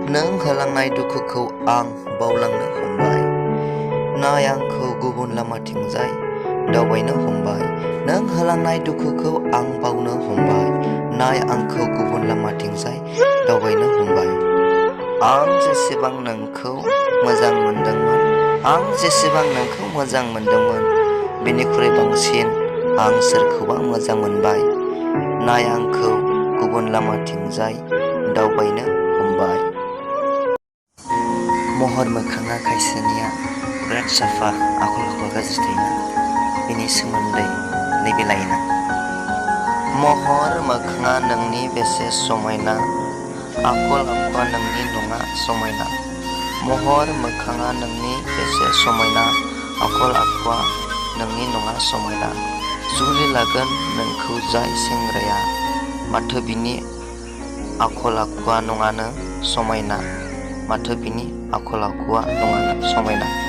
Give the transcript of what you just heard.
नों होलांनाय दुखुखौ आं बावलांनो हमबाय। नाय आंखौ गुबुन लामाथिंजाय दावबायनो हमबाय। नों होलांनाय दुखुखौ आं बावनो हमबाय। नाय आंखौ गुबुन लामाथिंजाय दावबायनो हमबाय। आं जेसेबां नोंखौ मोजां मोनदोंमोन, बेनिख्रुइ बांसिन आं सोरखौबा मोजां मोनबाय। नाय आंखौ गुबुन लामाथिंजाय दावबायनो हमबाय। महर मोखाङा खायसेनिया बिराद साफा, आखल आखुआ गाज्रि थायोना, बेनि सोमोन्दै नैबे लाइना। महर मोखाङा नोंनि बेसे समायना, आखल आखुआ नोंनि नङा समायना। महर मोखाङा नोंनि बेसे समायना, आखल आखुआ नोंनि नङा समायना। जुलि लागोन नोंखौ जाय सेंग्राया, माथो बिनि आखल आखुआ नङानो समायना, माथो बिनि आखल आखुआ नङानो समायना।